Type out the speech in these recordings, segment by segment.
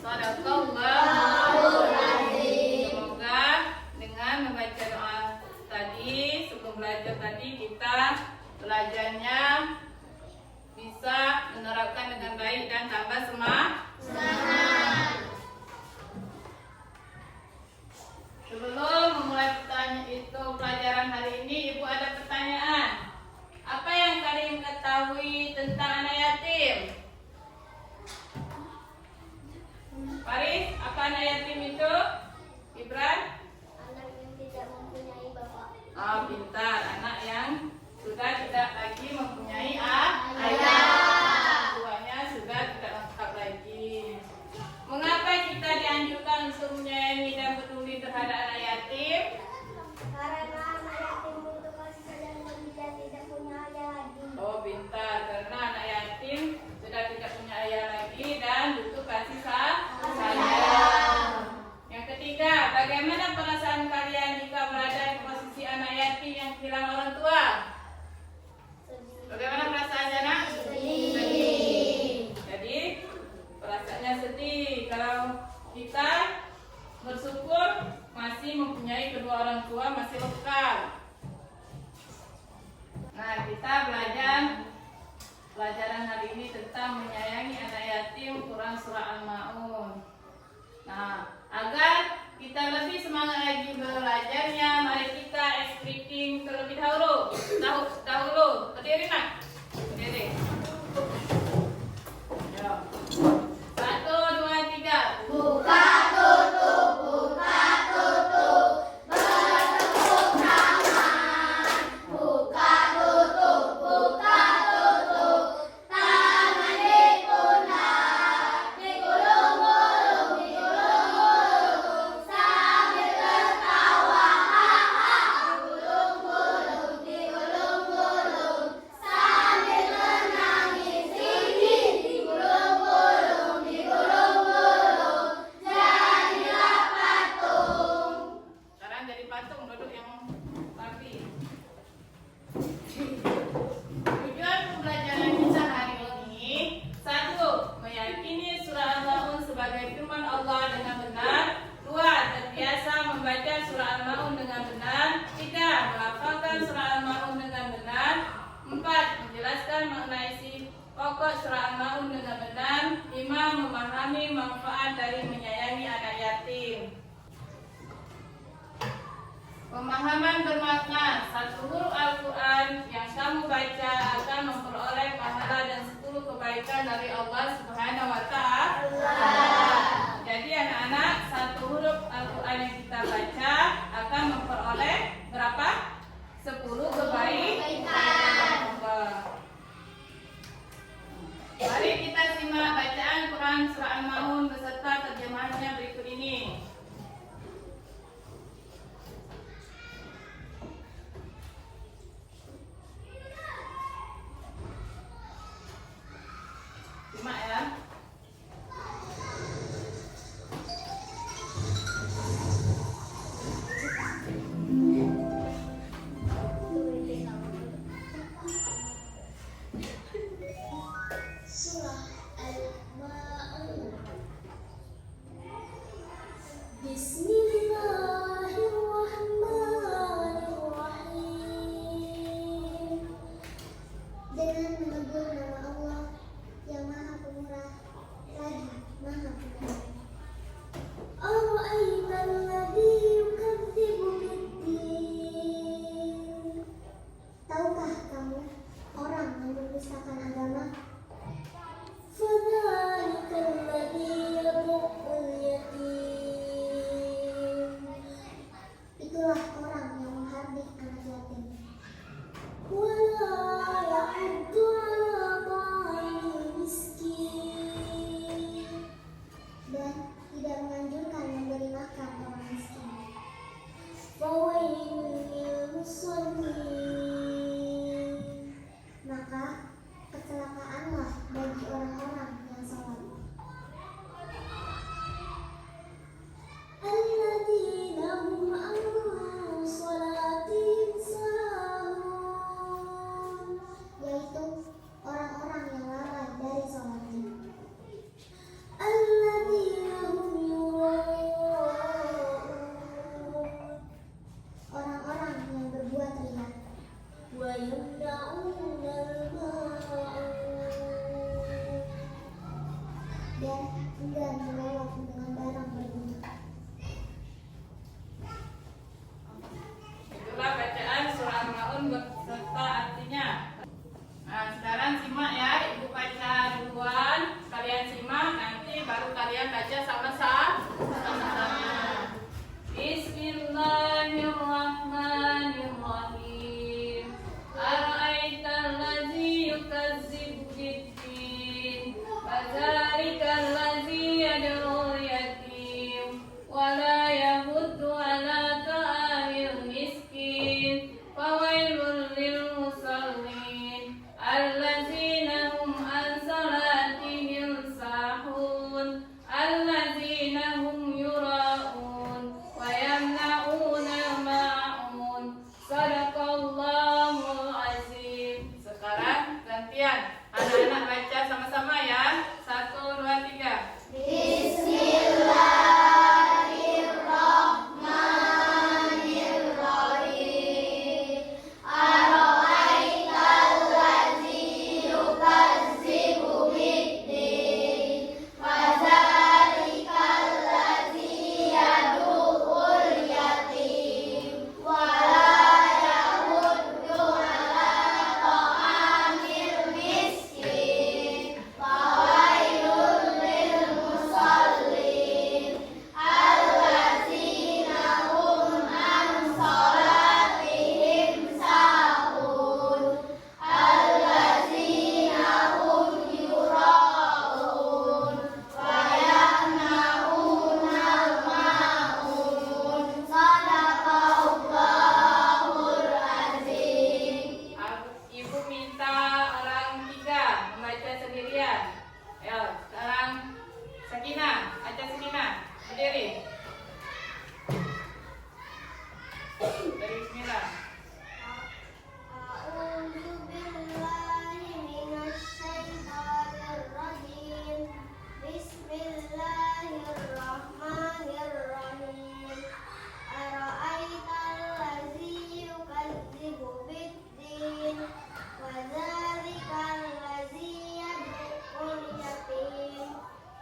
Shadaqallahul Azim. Semoga dengan membaca doa tadi, sebelum belajar tadi kita belajarnya bisa menerapkan dengan baik dan tambah semangat. Sebelum memulai pelajaran hari ini, Ibu ada pertanyaan. Apa yang kalian ketahui tentang anak yatim? Faris, apa anak yatim itu? Ibran? Anak yang tidak mempunyai bapak. Pintar. Anak yang sudah tidak lagi mempunyai ayah. Tuanya sudah tidak lengkap lagi. Mengapa kita dianjurkan untuk menyayangi dan peduli terhadap anak yatim? Karena anak yatim butuh kasih sayang lebih dan tidak punya ayah lagi. Pintar. Karena anak yatim sudah tidak punya ayah lagi dan butuh kasih sayang. Yang ketiga, bagaimana perasaan kalian jika berada di posisi anak yatim yang kehilangan orang tua? Bagaimana perasaannya, Nak? Sedih. Jadi, perasaannya sedih. Kalau kita bersyukur masih mempunyai kedua orang tua, masih lengkap. Nah, kita pelajaran hari ini tentang menyayangi anak yatim, Quran surah Al-Maun. Nah, agar kita lebih semangat lagi belajarnya, mari kita speaking terlebih dahulu. Berdiri, Nak. Berdiri. Ya. 1, 2, 3. Buka tutup, buka tutup, bertepuk tangan. Buka tutup, tangan di pundak, digulung-gulung, sambil tertawa, digulung-gulung, sambil menangis, digulung-gulung, jadilah patung. Sekarang jadi patung, duduk yang rapi. Tujuan pembelajaran kita hari ini: 1. Meyakini surah Al-Maun sebagai firman Allah dengan benar. 2. Terbiasa membaca surah Al-Maun dengan benar. 3. Melafalkan surah Al-Maun dengan benar. 4. Menjelaskan makna isi pokok surah Al-Maun dengan benar. 5. Memahami manfaat dari menyayangi anak yatim. Pemahaman bermakna: 1 huruf Al-Quran yang kamu baca akan memperoleh pahala dan 10 kebaikan dari Allah Subhanahu wa Ta'ala. Jadi anak-anak, 1 huruf Al-Quran yang kita baca akan memperoleh berapa? 10 kebaikan. Mari kita simak bacaan Quran surah Al-Maun beserta terjemahannya berikut ini. Simak ya. Surah Al-Maun. Bismillahirrahmanirrahim. Dengan menyebut nama Allah yang Maha Pemurah lagi Maha Penyayang. Ara'aital ladzi yukadzibu biddin. Tahukah kamu orang yang mendustakan agama? Fadzalikal ladzi yad'ul yatim. dan berlewat dengan barang berguna. Itulah bacaan surah Al-Maun beserta artinya. Nah, sekarang simak ya, Ibu baca duluan, kalian simak, nanti baru kalian baca sama-sama. Bismillahirrahmanirrahim. Ara'aital ladzi yukadzibu biddin, fadzarikal ladzi yad'ul yatim wa la yahuddu ala ta'amil miskin, fawailul lil musallin allazina hum an salatihim sahun allazina hum yura'un wa yamna'una ma'un. Sadaqallahul azim. Sekarang gantian, anak-anak baca sama-sama ya. 1, 2, 3. Bismillahirrahmanirrahim. Ara'aital ladzi yukadzibu biddin, fadzarikal ladzi yad'ul yatim wa la yahuddu ala ta'amil miskin, fawailul lil musallin allazina hum an salatihim sahun allazina hum yura'un wa yamna'una ma'un. Sadaqallahul azim. Ibu minta orang 3 membaca sendirian. Ayo, sekarang Sakinah, baca Sakinah. Berdiri. Dari Bismillah. A'udzu billahi minasy syaithanir rajim. Bismillahirrahmanirrahim. Ara'aital ladzi yukadzibu biddin, wa dzalikal ladzi yad'ul yatim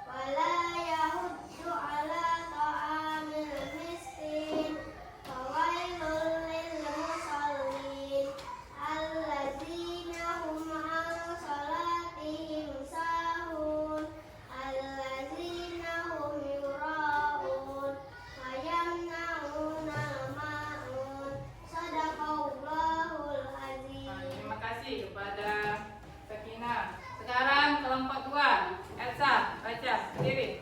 wa la yahuddu ala ta'amil miskin, fawailul lil musallin allazina hum an salatihim sahun allazina hum yura'un wa yamna'una ma'un. Sadaqallahul azim. Terima kasih kepada Sakinah. Sekarang kelompok 2. Elsa, baca sendiri.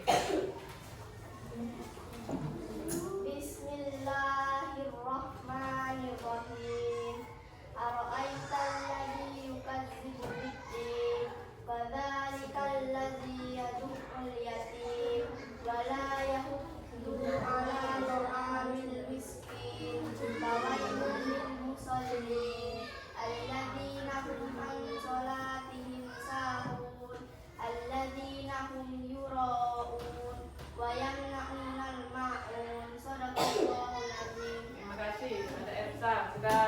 Bismillahirrahmanirrahim. Ara'aital ladzi yukadzibu biddin, fadzalikal ladzi yad'ul yatim wa la yahuddu ala ta'amil miskin, fawailul lil musallin allazina hum an salatihim sahun allazina hum yura'un wa yamna'una ma'un. Sadaqallahul azim. Terima kasih kepada Elsa, sudah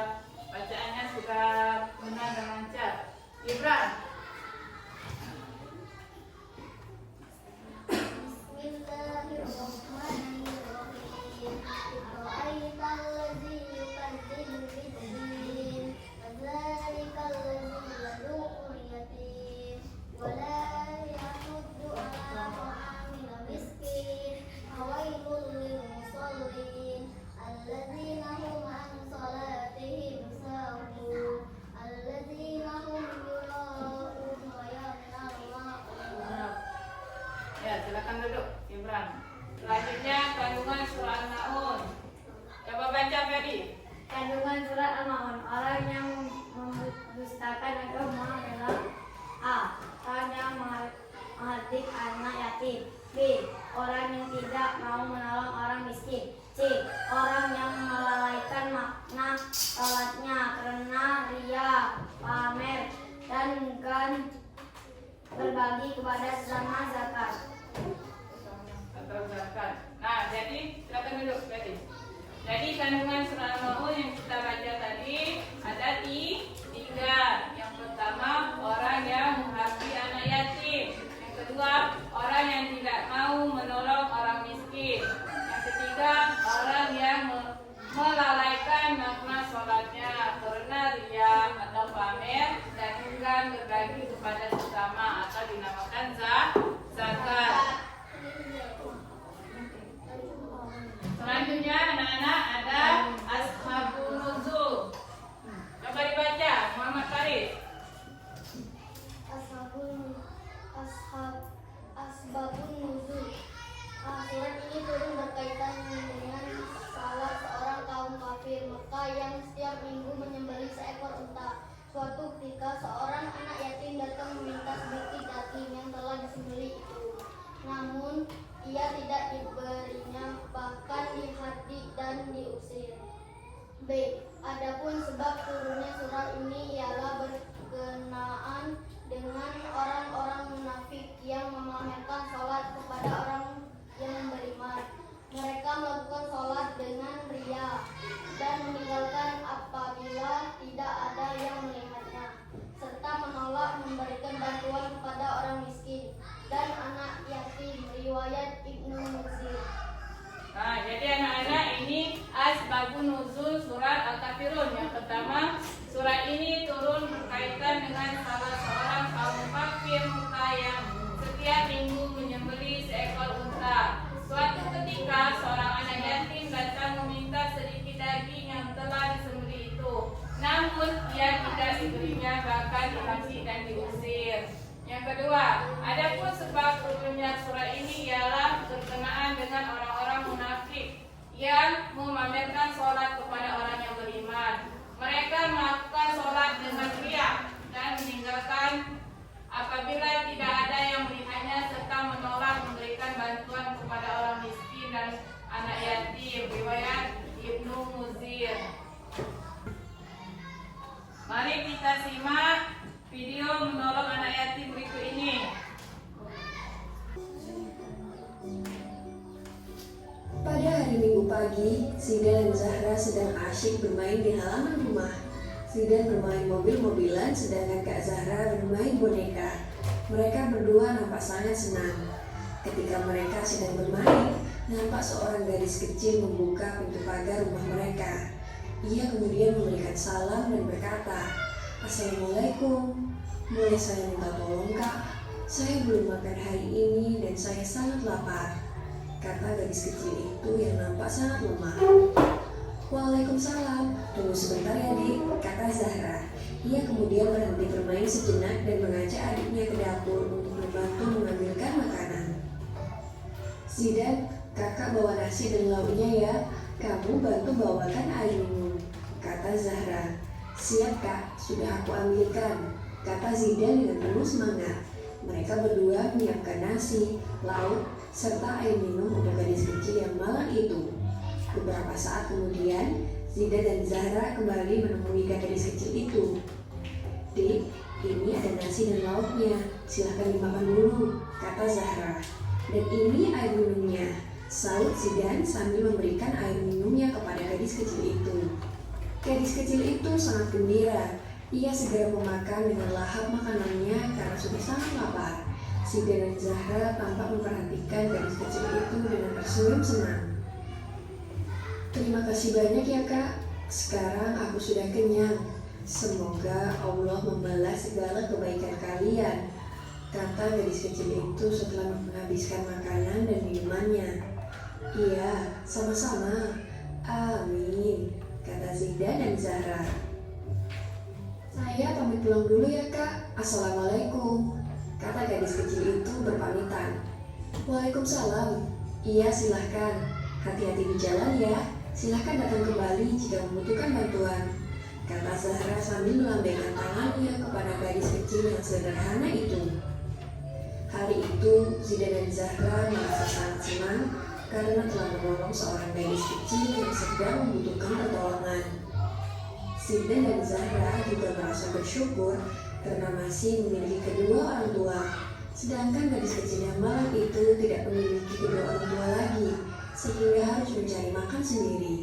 bacaannya sudah benar dan lancar. Ibran. Bismillahirrahmanirrahim. Ara'aital ladzi yukadzibu biddin, fadzalikal ladzi yad'ul yatim wa la yahuddu ala ta'amil miskin, fawailul lil musallin allazina hum an salatihim sahun allazina hum yura'un wa yamna'una ma'un. Ya, silakan duduk, Ibran. Selanjutnya kandungan surah Al-Maun. Coba baca Ferdi. Kandungan surat Al-Maun, orang yang mendustakan agama adalah A. Orang yang menghardik anak yatim. B. Orang yang tidak mau menolong orang miskin. C. Orang yang melalaikan makna salatnya karena ria, pamer, dan enggan berbagi kepada sesama zakat. Atau zakat. Nah, jadi silakan duduk Ferdi. Jadi kandungan surah Al-Maun yang kita baca tadi ada 3. Yang pertama, orang yang menghardik anak yatim. Yang kedua, orang yang tidak mau menolong orang miskin. Yang ketiga, orang yang melalaikan makna sholatnya karena ria atau pamer dan enggan berbagi kepada sesama atau dinamakan zakat. Selanjutnya anak-anak ada ashabun nuzul. Coba dibaca Muhammad Farid. Asbabun nuzul. Surat ini turun berkaitan dengan salah seorang kaum kafir Mekah yang setiap minggu menyembelih seekor unta. Suatu ketika seorang anak yatim datang meminta sedikit daging yang telah disembelih itu. Namun ia tidak diberinya, bahkan dihati dan diusir. B. Adapun sebab turunnya surat ini ialah berkenaan dengan orang-orang munafik yang memamerkan sholat kepada orang yang beriman. Mereka melakukan sholat dengan ria dan meninggalkan apabila tidak ada yang melihatnya, serta menolak memberikan bantuan kepada orang miskin dan anak yatim. Riwayat Ibnu Mutsir. Nah, jadi anak-anak ini asbabun nuzul surat Al-Kafirun. Yang pertama, surat ini turun berkaitan dengan salah seorang kaum kafir Mekah yang setiap minggu menyembelih seekor unta. Suatu ketika seorang anak yatim datang meminta sedikit daging yang telah disembelih itu. Namun ia tidak diberinya, bahkan dihasut dan diusir. Yang kedua, adapun sebab turunnya surat ini ialah berkenaan dengan orang-orang munafik yang memamerkan sholat kepada orang yang beriman. Mereka melakukan sholat dengan riya dan meninggalkan apabila tidak ada yang melihatnya, serta menolak memberikan bantuan kepada orang miskin dan anak yatim. Riwayat Ibnu Mutsir. Mari kita simak video menolong anak yatim berikut ini. Pada hari Minggu pagi, Zidan dan Zahra sedang asyik bermain di halaman rumah. Zidan bermain mobil-mobilan, sedangkan Kak Zahra bermain boneka. Mereka berdua nampak sangat senang. Ketika mereka sedang bermain, nampak seorang gadis kecil membuka pintu pagar rumah mereka. Ia kemudian memberikan salam dan berkata, "Assalamualaikum, boleh saya minta tolong Kak? Saya belum makan hari ini dan saya sangat lapar," kata gadis kecil itu yang nampak sangat lemah. "Waalaikumsalam, tunggu sebentar ya Dik," kata Zahra. Ia kemudian berhenti bermain sejenak dan mengajak adiknya ke dapur untuk membantu mengambilkan makanan. "Zidan, kakak bawa nasi dan lauknya ya, kamu bantu bawakan air minum," kata Zahra. "Siap Kak, sudah aku ambilkan," kata Zidan dengan penuh semangat. Mereka berdua menyiapkan nasi, lauk, serta air minum untuk gadis kecil yang malang itu. Beberapa saat kemudian, Zidan dan Zahra kembali menemui gadis kecil itu. "Dik, ini ada nasi dan lauknya, silahkan dimakan dulu," kata Zahra. "Dan ini air minumnya," saut Zidan sambil memberikan air minumnya kepada gadis kecil itu. Gadis kecil itu sangat gembira. Ia segera memakan dengan lahap makanannya karena sudah sangat lapar. Zidan dan Zahra tampak memperhatikan gadis kecil itu dengan tersenyum senang. "Terima kasih banyak ya Kak, sekarang aku sudah kenyang. Semoga Allah membalas segala kebaikan kalian," kata gadis kecil itu setelah menghabiskan makanan dan minumannya. "Iya, sama-sama. Amin," kata Zidan dan Zahra. "Saya pamit pulang dulu ya Kak. Assalamualaikum," kata gadis kecil itu berpamitan. "Waalaikumsalam. Iya silahkan. Hati-hati di jalan ya. Silahkan datang kembali jika membutuhkan bantuan," kata Zahra sambil melambaikan tangannya kepada gadis kecil yang sederhana itu. Hari itu, Zidan dan Zahra merasa sangat senang karena telah menolong seorang gadis kecil yang sedang membutuhkan pertolongan. Zidan dan Zahra juga merasa bersyukur karena masih memiliki kedua orang tua, sedangkan gadis kecil yang malang itu tidak memiliki kedua orang tua lagi, sehingga harus mencari makan sendiri.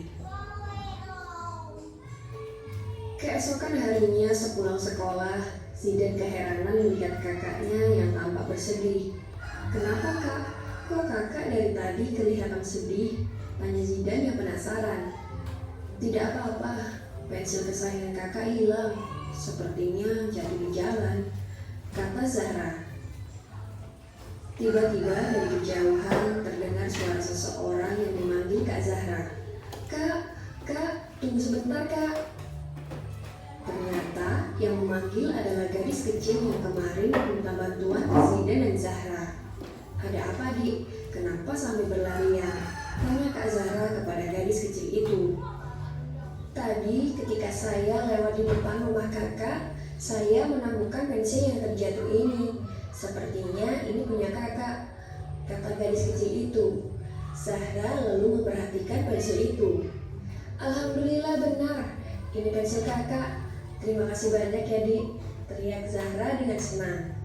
Keesokan harinya sepulang sekolah, Zidan keheranan melihat kakaknya yang tampak bersedih. "Kenapa Kak? Kok kakak dari tadi kelihatan sedih? Tanya Zidan yang penasaran. Tidak apa-apa, pensil kesayangan kakak hilang. Sepertinya jatuh di jalan, kata Zahra. Tiba-tiba dari kejauhan terdengar suara seseorang yang memanggil Kak Zahra. Kak, tunggu sebentar kak. Ternyata yang memanggil adalah gadis kecil yang kemarin meminta bantuan ke Zidan dan Zahra. Ada apa dik? Kenapa sampai berlarian? Tanya Kak Zahra kepada gadis kecil itu. Tadi ketika saya lewat di depan rumah kakak, saya menemukan pensil yang terjatuh ini. Sepertinya ini punya kakak, kata gadis kecil itu. Zahra lalu memperhatikan pensil itu. Alhamdulillah benar, ini pensil kakak. Terima kasih banyak ya dik, teriak Zahra dengan senang.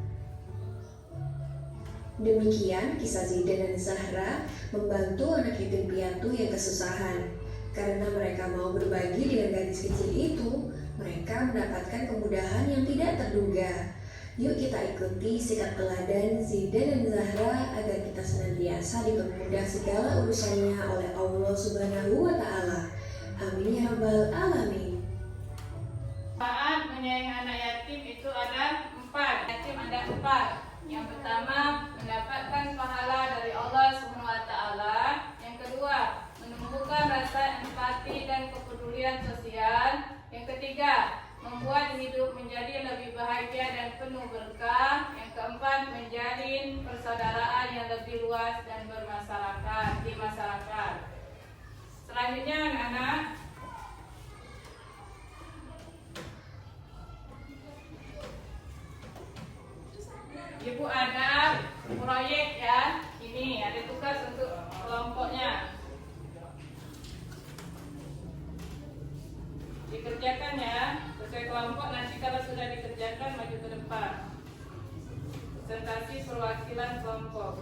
Demikian kisah Zidan dan Zahra membantu anak yatim piatu yang kesusahan. Karena mereka mau berbagi dengan gadis kecil itu, mereka mendapatkan kemudahan yang tidak terduga. Yuk kita ikuti sikap teladan Zidan dan Zahra agar kita senantiasa dipermudah segala urusannya oleh Allah Subhanahu wa Ta'ala. Amin ya rabbal alamin. Manfaat menyayangi anak yatim itu ada 4. Yatim ada 4. Yang pertama, mendapatkan pahala dari Allah Subhanahu wa Ta'ala. Yang kedua, menumbuhkan rasa empati dan kepedulian sosial. Yang ketiga, membuat hidup menjadi lebih bahagia dan penuh berkah. Yang keempat, menjalin persaudaraan yang lebih luas dan bermasyarakat di masyarakat. Selanjutnya anak-anak, Ibu ada proyek ya. Ini ada tugas untuk kelompoknya. Dikerjakan ya, sesuai kelompok. Nanti kalau sudah dikerjakan maju ke depan. Presentasi perwakilan kelompok.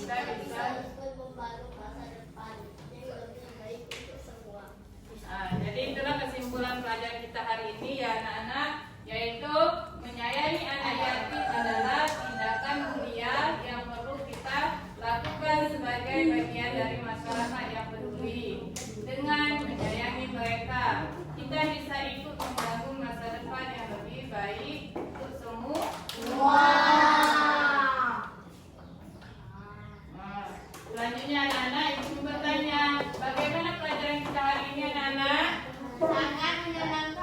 kita bisa membangun masa depan yang lebih baik untuk semua. Jadi itulah kesimpulan pelajaran kita hari ini ya anak-anak, yaitu menyayangi anak yatim adalah tindakan mulia yang perlu kita lakukan sebagai bagian dari masyarakat yang peduli. Dengan menyayangi mereka, kita bisa ikut membangun masa depan yang lebih baik untuk semua. Nah, selanjutnya anak-anak, ibu bertanya, bagaimana pelajaran kita hari ini anak-anak? Sangat menyenangkan.